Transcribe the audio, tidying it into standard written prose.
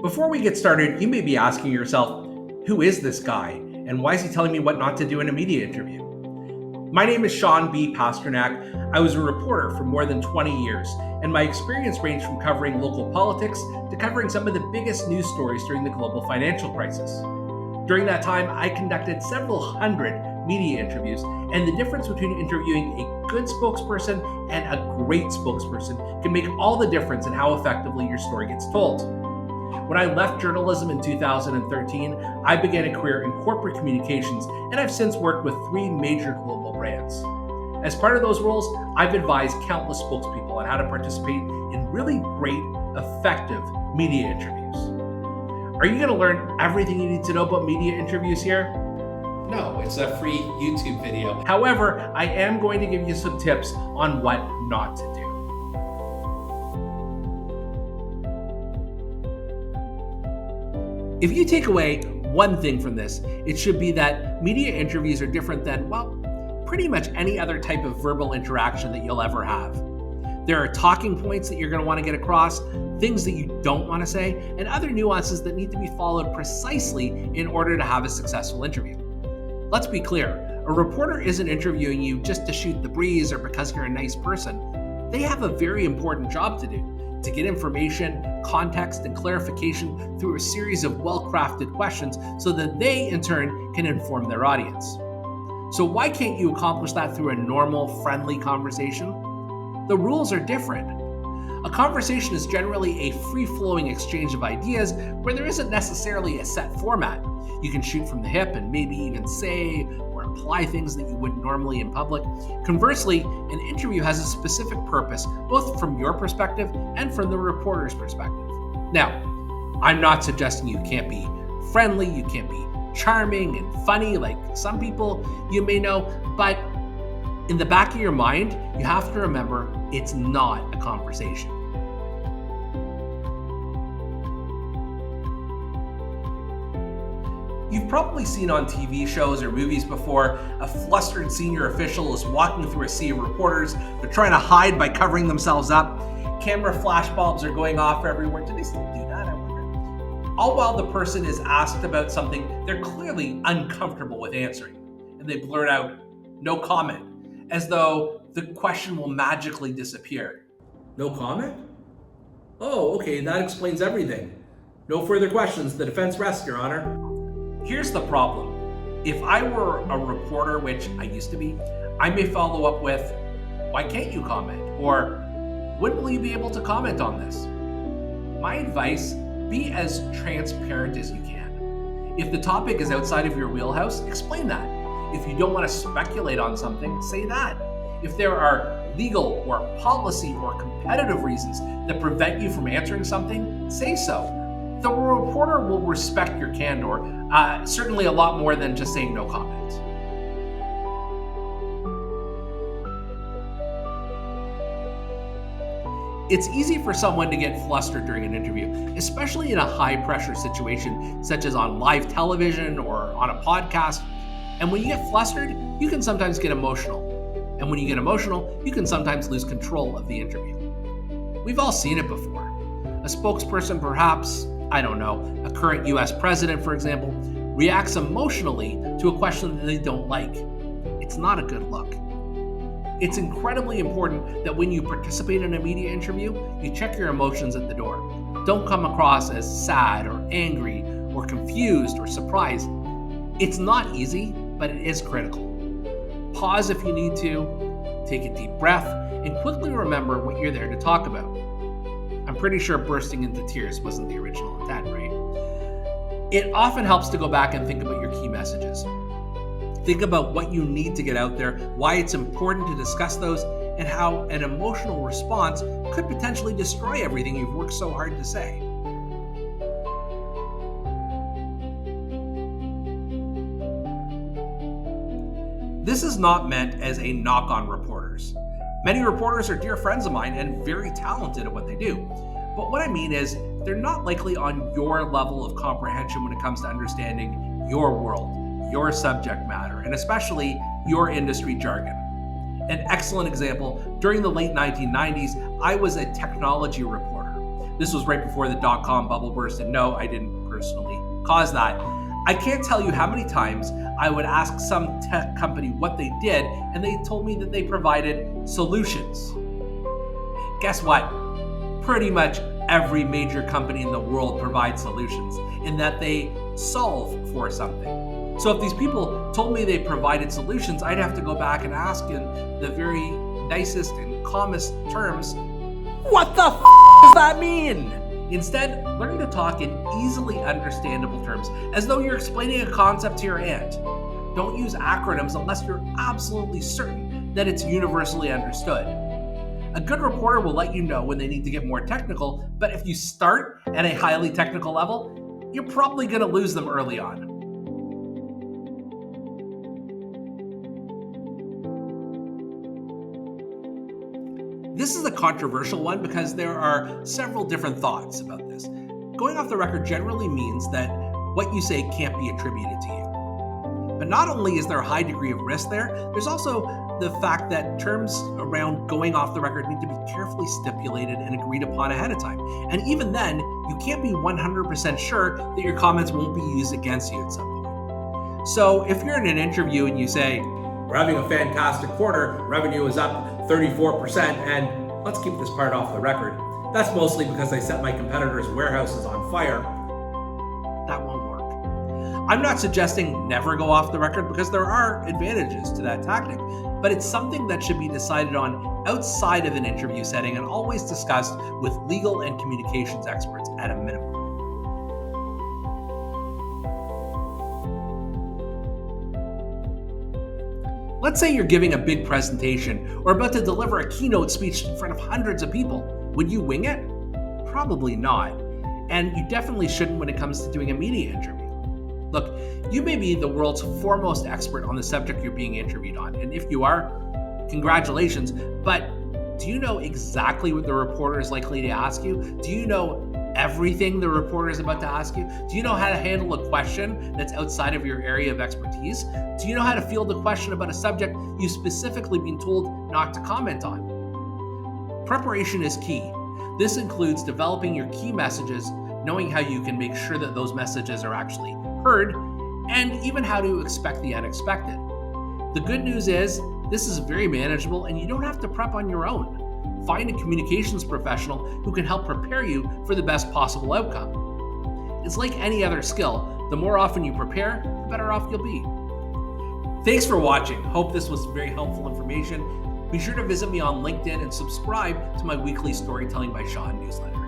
Before we get started, you may be asking yourself, who is this guy? And why is he telling me what not to do in a media interview? My name is Sean B. Pasternak. I was a reporter for more than 20 years, and my experience ranged from covering local politics to covering some of the biggest news stories during the global financial crisis. During that time, I conducted several hundred media interviews, and the difference between interviewing a good spokesperson and a great spokesperson can make all the difference in how effectively your story gets told. When I left journalism in 2013, I began a career in corporate communications, and I've since worked with 3 major global brands. As part of those roles, I've advised countless spokespeople on how to participate in really great, effective media interviews. Are you going to learn everything you need to know about media interviews here? No, it's a free YouTube video. However, I am going to give you some tips on what not to do. If you take away one thing from this, it should be that media interviews are different than, pretty much any other type of verbal interaction that you'll ever have. There are talking points that you're going to want to get across, things that you don't want to say, and other nuances that need to be followed precisely in order to have a successful interview. Let's be clear, a reporter isn't interviewing you just to shoot the breeze or because you're a nice person. They have a very important job to do, to get information, context, and clarification through a series of well-crafted questions so that they, in turn, can inform their audience. So why can't you accomplish that through a normal, friendly conversation? The rules are different. A conversation is generally a free-flowing exchange of ideas where there isn't necessarily a set format. You can shoot from the hip and maybe even say or imply things that you wouldn't normally in public. Conversely, an interview has a specific purpose, both from your perspective and from the reporter's perspective. Now, I'm not suggesting you can't be friendly, you can't be charming and funny like some people you may know, but in the back of your mind, you have to remember it's not a conversation. You've probably seen on TV shows or movies before, a flustered senior official is walking through a sea of reporters. They're trying to hide by covering themselves up. Camera flash bulbs are going off everywhere. Do they still do that, I wonder? All while the person is asked about something they're clearly uncomfortable with answering. And they blurt out, "No comment," as though the question will magically disappear. No comment? Oh, okay, that explains everything. No further questions. The defense rests, Your Honor. Here's the problem. If I were a reporter, which I used to be, I may follow up with, "Why can't you comment?" Or, "When will you be able to comment on this?" My advice, be as transparent as you can. If the topic is outside of your wheelhouse, explain that. If you don't want to speculate on something, say that. If there are legal or policy or competitive reasons that prevent you from answering something, say so. The reporter will respect your candor, certainly a lot more than just saying no comment. It's easy for someone to get flustered during an interview, especially in a high-pressure situation, such as on live television or on a podcast. And when you get flustered, you can sometimes get emotional. And when you get emotional, you can sometimes lose control of the interview. We've all seen it before. A spokesperson, perhaps, I don't know, a current US president, for example, reacts emotionally to a question that they don't like. It's not a good look. It's incredibly important that when you participate in a media interview, you check your emotions at the door. Don't come across as sad or angry or confused or surprised. It's not easy, but it is critical. Pause if you need to, take a deep breath, and quickly remember what you're there to talk about. I'm pretty sure bursting into tears wasn't the original intent, right? It often helps to go back and think about your key messages. Think about what you need to get out there, why it's important to discuss those, and how an emotional response could potentially destroy everything you've worked so hard to say. This is not meant as a knock on reporters. Many reporters are dear friends of mine and very talented at what they do. But what I mean is, they're not likely on your level of comprehension when it comes to understanding your world, your subject matter, and especially your industry jargon. An excellent example, during the late 1990s, I was a technology reporter. This was right before the dot-com bubble burst, and no, I didn't personally cause that. I can't tell you how many times I would ask some tech company what they did, and they told me that they provided solutions. Guess what? Pretty much every major company in the world provides solutions in that they solve for something. So if these people told me they provided solutions, I'd have to go back and ask in the very nicest and calmest terms, what the does that mean? Instead, learn to talk in easily understandable terms, as though you're explaining a concept to your aunt. Don't use acronyms unless you're absolutely certain that it's universally understood. A good reporter will let you know when they need to get more technical, but if you start at a highly technical level, you're probably going to lose them early on. This is a controversial one because there are several different thoughts about this. Going off the record generally means that what you say can't be attributed to you. But not only is there a high degree of risk there's also the fact that terms around going off the record need to be carefully stipulated and agreed upon ahead of time. And even then, you can't be 100% sure that your comments won't be used against you at some point. So if you're in an interview and you say, we're having a fantastic quarter, revenue is up 34%, and let's keep this part off the record. That's mostly because I set my competitors' warehouses on fire. That won't work. I'm not suggesting never go off the record because there are advantages to that tactic, but it's something that should be decided on outside of an interview setting and always discussed with legal and communications experts at a minimum. Let's say you're giving a big presentation or about to deliver a keynote speech in front of hundreds of people. Would you wing it? Probably not. And you definitely shouldn't when it comes to doing a media interview. Look, you may be the world's foremost expert on the subject you're being interviewed on, and if you are, congratulations, but do you know exactly what the reporter is likely to ask you? Do you know everything the reporter is about to ask you? Do you know how to handle a question that's outside of your area of expertise? Do you know how to field a question about a subject you've specifically been told not to comment on? Preparation is key. This includes developing your key messages, knowing how you can make sure that those messages are actually heard, and even how to expect the unexpected. The good news is, this is very manageable and you don't have to prep on your own. Find a communications professional who can help prepare you for the best possible outcome. It's like any other skill. The more often you prepare, the better off you'll be. Thanks for watching. Hope this was very helpful information. Be sure to visit me on LinkedIn and subscribe to my weekly Storytelling by Sean newsletter.